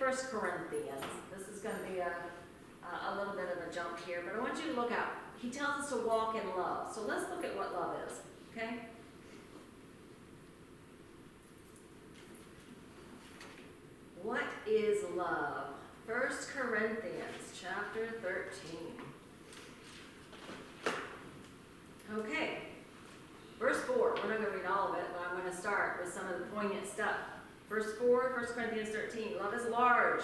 First Corinthians. This is going to be a little bit of a jump here, but I want you to look out. He tells us to walk in love. So let's look at what love is, okay? What is love? 1 Corinthians chapter 13. Okay, verse 4. We're not going to read all of it, but I'm going to start with some of the poignant stuff. Verse 4, 1 Corinthians 13. Love is large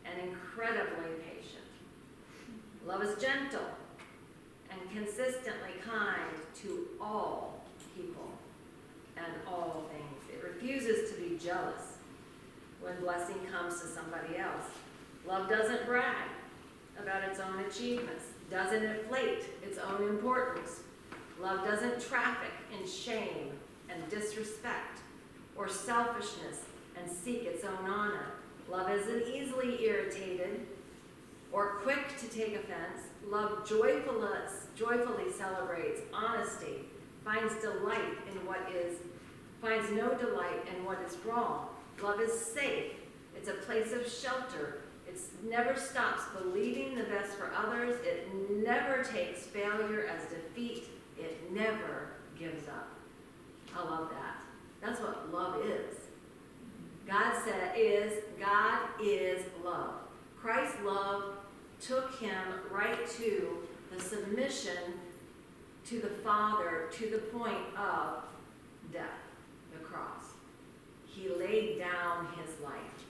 and incredibly patient. Love is gentle and consistently kind to all people and all things. It refuses to be jealous when blessing comes to somebody else. Love doesn't brag about its own achievements, doesn't inflate its own importance. Love doesn't traffic in shame and disrespect or selfishness and seek its own honor. Love isn't easily irritated or quick to take offense. Love joyfully celebrates honesty, finds no delight in what is wrong. Love is safe. It's a place of shelter. It never stops believing the best for others. It never takes failure as defeat. It never gives up. I love that. That's what love is. God is love. Christ's love took him right to the submission to the Father to the point of death, the cross. He laid down his life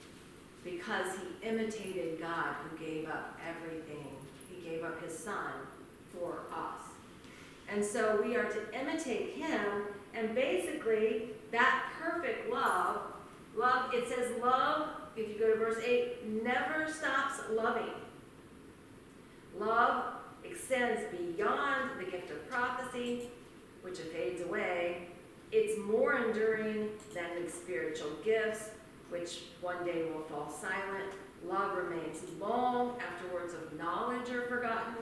because he imitated God who gave up everything. He gave up his Son for us. And so we are to imitate him, and basically that perfect love, it says love, if you go to verse 8, never stops loving. Love extends beyond the gift of prophecy, which fades away. It's more enduring than the spiritual gifts, which one day will fall silent. Love remains long after words of knowledge are forgotten.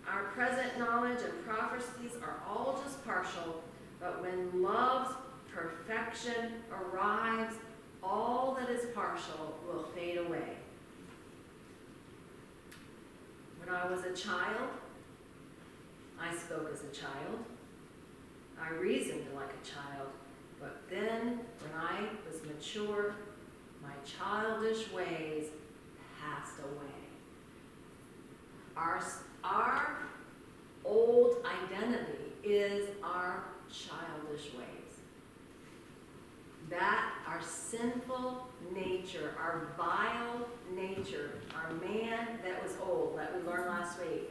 Our present knowledge and prophecies are all just partial, but when love's perfection arrives, all that is partial will fade away. When I was a child, I spoke as a child. I reasoned like a child, but then when I was mature, my childish ways passed away. Our old identity is our childish ways. That our sinful nature, our vile nature, our man that was old, that we learned last week,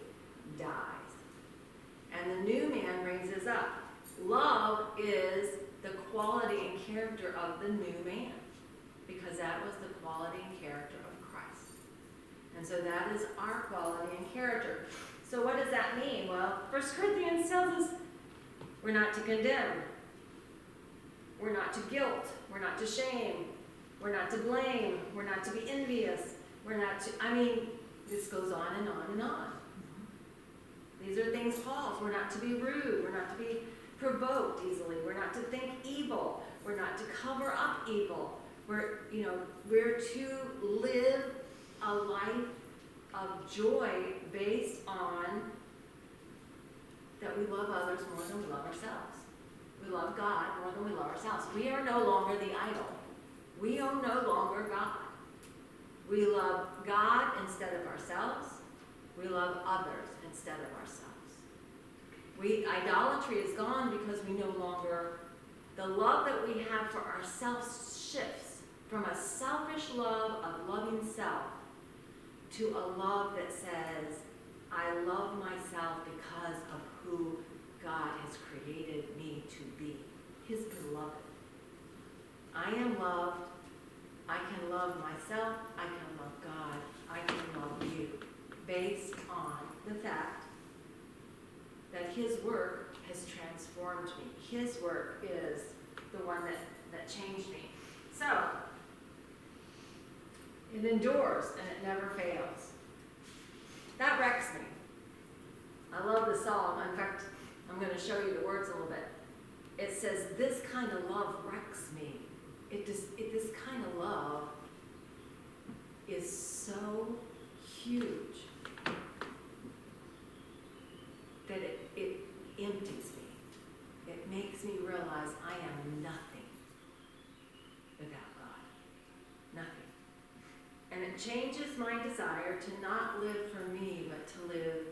dies. And the new man raises up. Love is the quality and character of the new man, because that was the quality and character of Christ. And so that is our quality and character. So what does that mean? Well, 1 Corinthians tells us we're not to condemn. We're not to guilt. We're not to shame. We're not to blame. We're not to be envious. We're not to, this goes on and on and on. These are things Paul's. We're not to be rude. We're not to be provoked easily. We're not to think evil. We're not to cover up evil. We're to live a life of joy based on that we love others more than we love ourselves. We love God more than we love ourselves. We are no longer the idol. We are no longer God. We love God instead of ourselves. We love others instead of ourselves. Idolatry is gone because we no longer, the love that we have for ourselves shifts from a selfish love of loving self to a love that says, I love myself because of who God has created me to be, his beloved. I am loved. I can love myself. I can love God. I can love you based on the fact that his work has transformed me. His work is the one that changed me. So, it endures and it never fails. That wrecks me. I love the psalm. In fact, I'm going to show you the words a little bit. It says, this kind of love wrecks me. This kind of love is so huge that it empties me. It makes me realize I am nothing without God. Nothing. And it changes my desire to not live for me, but to live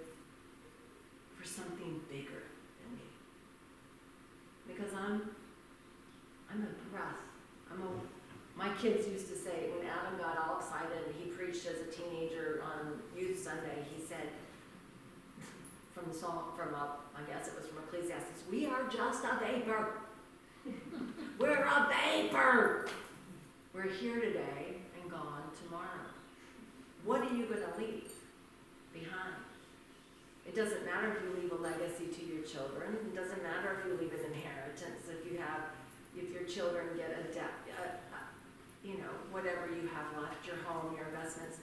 for something bigger than me. Because I'm a breath. My kids used to say, when Adam got all excited, he preached as a teenager on Youth Sunday, he said, from the song, I guess it was from Ecclesiastes, we are just a vapor. We're a vapor. We're here today and gone tomorrow. What are you going to leave behind? It doesn't matter if you leave a legacy to your children. It doesn't matter if you leave an inheritance. If your children get a debt, whatever you have left, your home, your investments.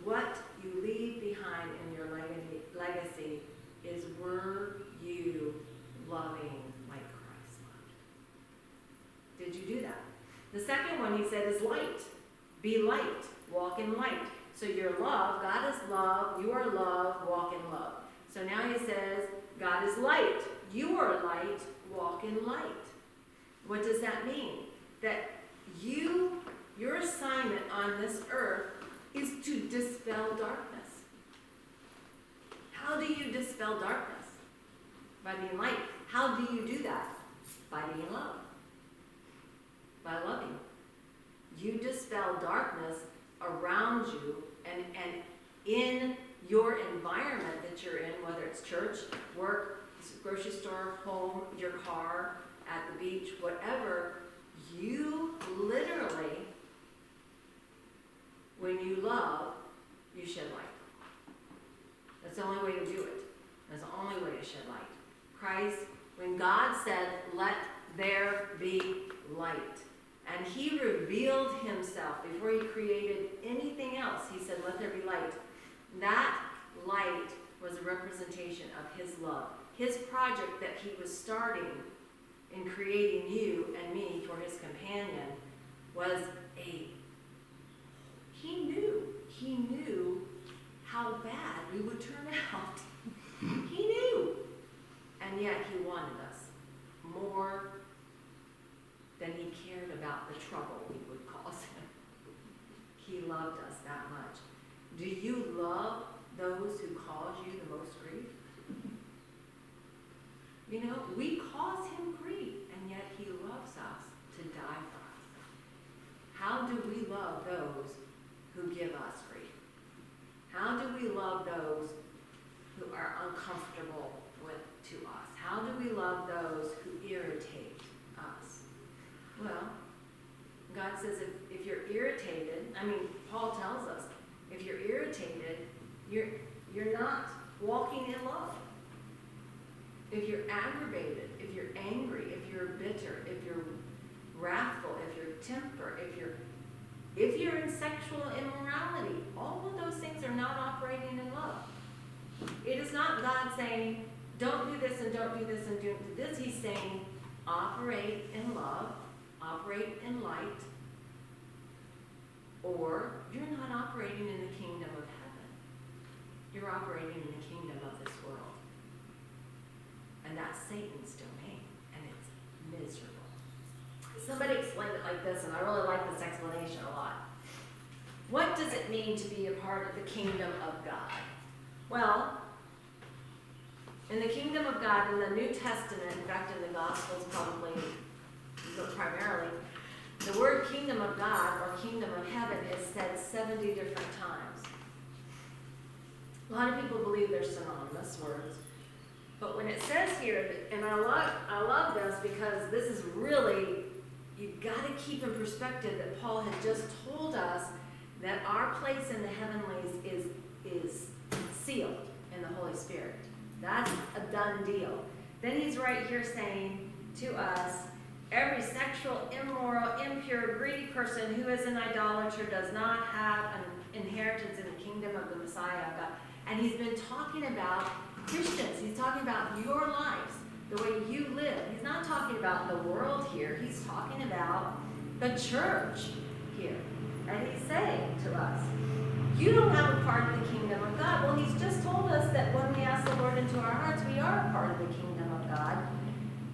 What you leave behind in your legacy is, were you loving like Christ loved? Did you do that? The second one he said is light. Be light. Walk in light. So you're love. God is love. You are love. Walk in love. So now he says, God is light. You are light. Walk in light. What does that mean? That your assignment on this earth is to dispel darkness. How do you dispel darkness? By being light. How do you do that? By being love. By loving. You dispel darkness around you and in your environment that you're in, whether it's church, work, grocery store, home, your car, at the beach, whatever, you literally, when you love, you shed light. That's the only way to do it. That's the only way to shed light. Christ, when God said, let there be light, and he revealed himself before he created anything else, he said, let there be light. That light was a representation of his love. His project that he was starting in creating you and me for his companion was he knew how bad we would turn out. He knew. And yet he wanted us more than he cared about the trouble we would cause him. He loved us that much. Do you love those who cause you the most grief? We cause him grief, and yet he loves us to die for us. How do we love those who give us grief? How do we love those who are uncomfortable to us? How do we love those who irritate us? Well, God says if you're irritated, Paul tells us, if you're irritated, you're not walking in love. If you're aggravated, if you're angry, if you're bitter, if you're wrathful, if you're temper, if you're in sexual immorality, all of those things are not operating in love. It is not God saying, don't do this and don't do this and do this. He's saying, operate in love, operate in light, or you're not operating in the kingdom of heaven. You're operating in the kingdom of this world. And that's Satan's domain, and it's miserable. Somebody explained it like this, and I really like this explanation a lot. What does it mean to be a part of the kingdom of God? Well, in the kingdom of God, in the New Testament, in fact in the Gospels probably, but primarily, the word kingdom of God or kingdom of heaven is said 70 different times. A lot of people believe they're synonymous words. But when it says here, and I love this because this is really, you've got to keep in perspective that Paul had just told us that our place in the heavenlies is sealed in the Holy Spirit. That's a done deal. Then he's right here saying to us, every sexual, immoral, impure, greedy person who is an idolater does not have an inheritance in the kingdom of the Messiah of God. And he's been talking about Christians. He's talking about your lives, the way you live. He's not talking about the world here. He's talking about the church here. And he's saying to us, you don't have a part of the kingdom of God. Well, he's just told us that when we ask the Lord into our hearts, we are a part of the kingdom of God,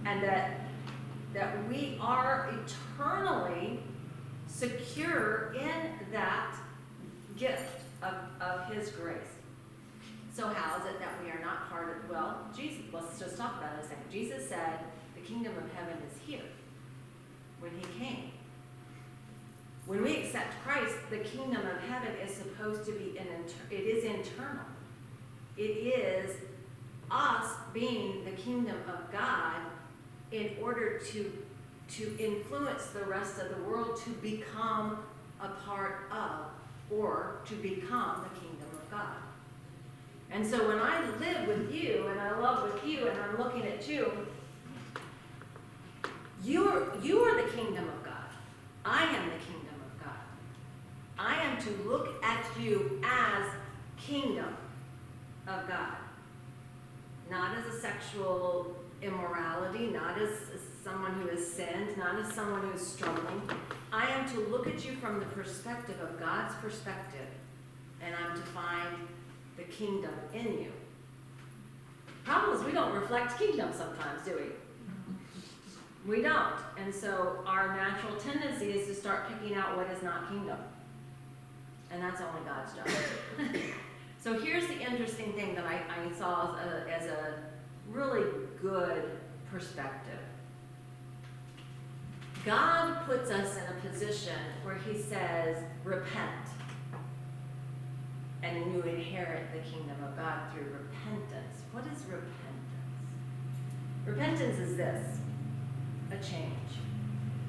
and that we are eternally secure in that gift of his grace. So how is it that we are not part of, well, Jesus, let's just talk about it a second. Jesus said the kingdom of heaven is here when he came. When we accept Christ, the kingdom of heaven is supposed to be it is internal. It is us being the kingdom of God in order to influence the rest of the world to become a part of, or to become the kingdom of God. And so when I live with you and I love with you and I'm looking at you, you are the kingdom of God. I am the kingdom of God. I am to look at you as kingdom of God. Not as a sexual immorality, not as someone who has sinned, not as someone who is struggling. I am to look at you from the perspective of God's perspective, and I'm to find the kingdom in you. Problem is, we don't reflect kingdom sometimes, do we? We don't. And so our natural tendency is to start picking out what is not kingdom. And that's only God's job. So here's the interesting thing that I saw as a really good perspective. God puts us in a position where he says, repent. And you inherit the kingdom of God through repentance. What is repentance? Repentance is this: a change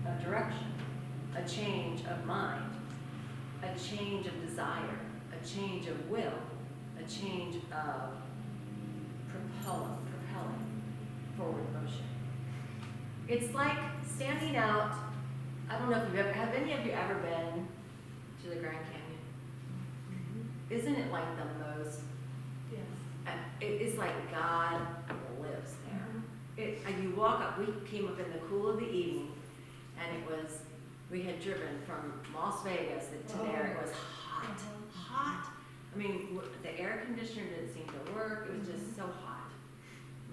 of direction, a change of mind, a change of desire, a change of will, a change of propelling forward motion. It's like standing out. I don't know if have any of you ever been to the Grand Canyon? Isn't it like the most? Yes. It's like God lives there. You walk up. We came up in the cool of the evening, and we had driven from Las Vegas to there. It was hot, hot. I mean, the air conditioner didn't seem to work. It was just so hot.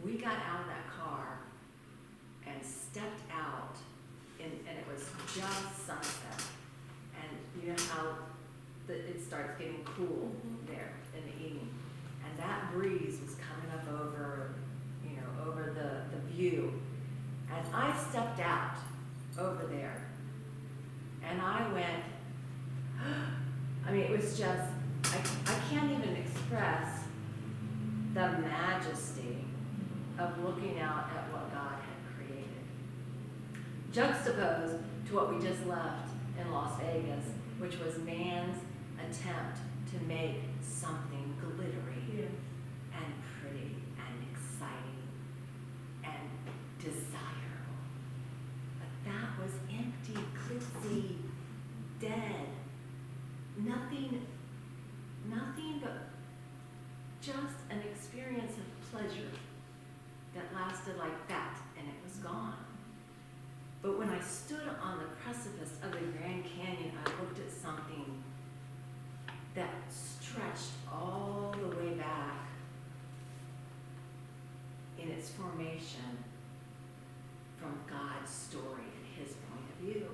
We got out of that car and stepped out, and it was just sunset. And you know how it starts getting cool there in the evening, and that breeze was coming up over the view, and I stepped out over there, and I went. I mean, it was just I can't even express the majesty of looking out at what God had created, juxtaposed to what we just left in Las Vegas, which was man's attempt to make something glittery and pretty and exciting and desirable. But that was empty, cliffy, dead. Nothing but just an experience of pleasure that lasted like that, and it was gone. But when I stood on the precipice of the Grand Canyon, I looked at something that stretched all the way back in its formation from God's story and his point of view.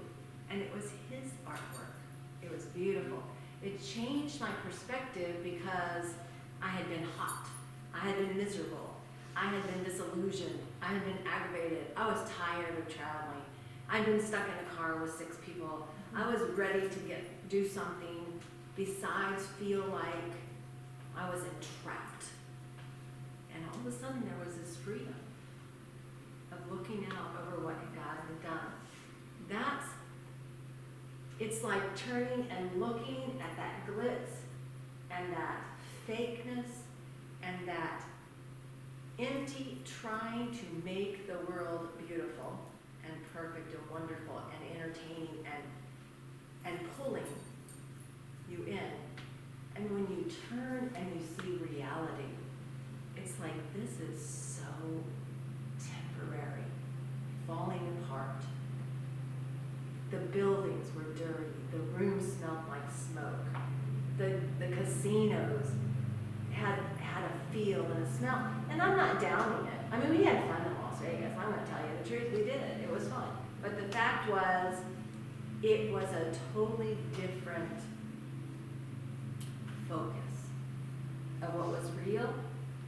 And it was his artwork. It was beautiful. It changed my perspective because I had been hot. I had been miserable. I had been disillusioned. I had been aggravated. I was tired of traveling. I'd been stuck in a car with 6 people. I was ready to do something besides feel like I was entrapped. And all of a sudden there was this freedom of looking out over what God had done. It's like turning and looking at that glitz and that fakeness and that empty trying to make the world beautiful and perfect and wonderful and entertaining and pulling you in. And when you turn and you see reality, it's like, this is so temporary, falling apart. The buildings were dirty. The room smelled like smoke. The the casinos had a feel and a smell. And I'm not downing it. I mean, we had fun in Las Vegas. I'm going to tell you the truth. We did it. It was fun. But the fact was, it was a totally different focus of what was real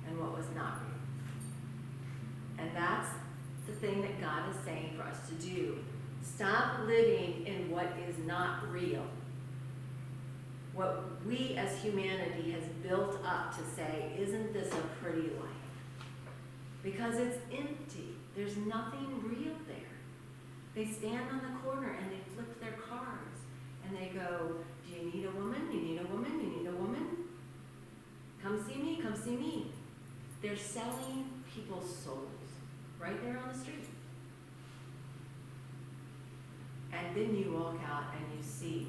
and what was not real. And that's the thing that God is saying for us to do. Stop living in what is not real. What we as humanity has built up to say, isn't this a pretty life? Because it's empty. There's nothing real there. They stand on the corner and they flip their cards and they go, do you need a woman? You need a woman? You need a woman? Come see me, come see me. They're selling people's souls right there on the street. And then you walk out and you see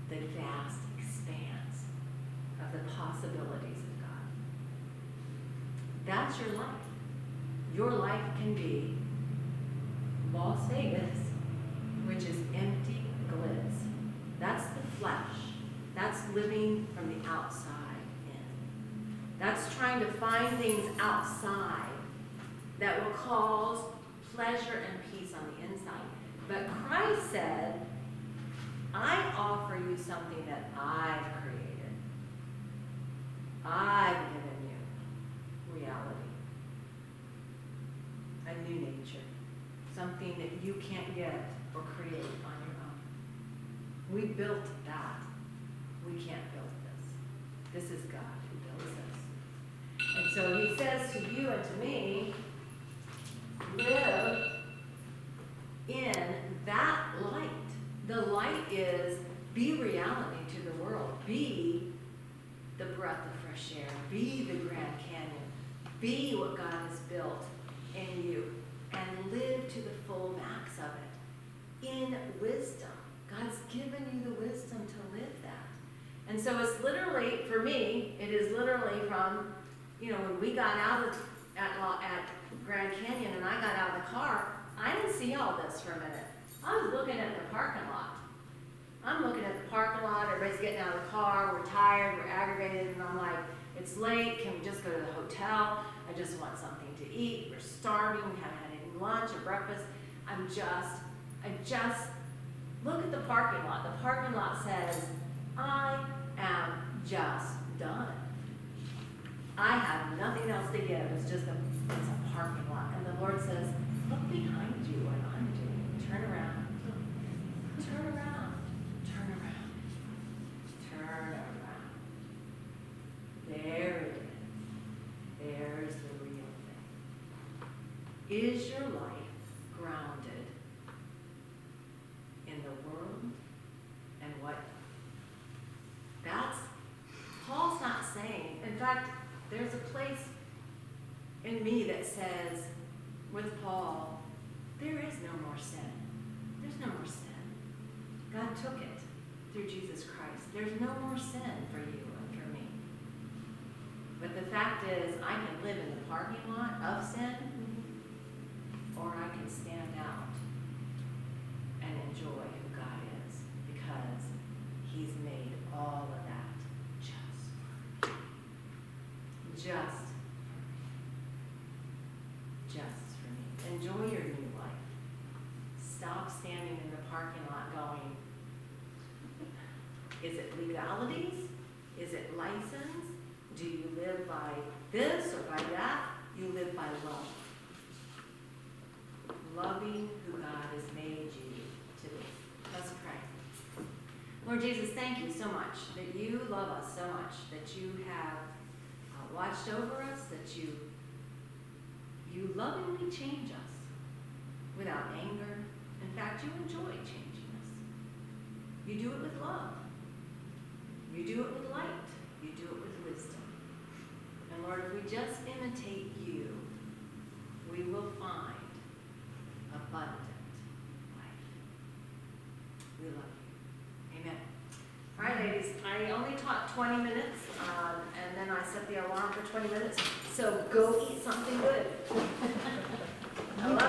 the vast expanse of the possibilities of God. That's your life. Your life can be Las Vegas, which is empty glitz. That's the flesh. That's living from the outside in. That's trying to find things outside that will cause pleasure and peace on the inside. But Christ said, I offer you something that I've created. I've given you reality. A new nature. Something that you can't get or create on your own. We built that. We can't build this. This is God who builds us. And so he says to you and to me, live in that light. The light is be reality to the world. Be the breath of fresh air. Be the Grand Canyon. Be what God has built in you. And live to the full max of it. In wisdom. God's given you the wisdom to live that. And so it's literally, for me, it is literally from, when we got out of at Grand Canyon and I got out of the car, I didn't see all this for a minute. I was looking at the parking lot. I'm looking at the parking lot, everybody's getting out of the car, we're tired, we're aggravated, and I'm like, it's late, can we just go to the hotel? I just want something to eat, we're starving, we haven't had any lunch or breakfast. I just look at the parking lot. The parking lot says, I am just done. I have nothing else to give, it's a parking lot. And the Lord says, look behind you what I'm doing. Turn around. Turn around. Turn around. Turn around. There it is. There's the real thing. Is your life grounded in the world and what? That's, Paul's not saying, in fact, there's a place in me that says, with Paul, there is no more sin. There's no more sin. God took it through Jesus Christ. There's no more sin for you and for me. But the fact is, I can live in the parking lot of sin, or I can stand out and enjoy who God is, because he's made all of that just for me. Just for me. Enjoy your new life. Stop standing in the parking lot going, is it legalities? Is it license? Do you live by this or by that? You live by love. Loving who God has made you to be. Let's pray. Lord Jesus, thank you so much that you love us so much, that you have watched over us, that you lovingly change us without anger. In fact, you enjoy changing us. You do it with love. You do it with light. You do it with wisdom. And Lord, if we just imitate you, we will find abundant life. We love you. Amen. All right, ladies, I only taught 20 minutes, and then I set the alarm for 20 minutes, so go eat something good. I love you.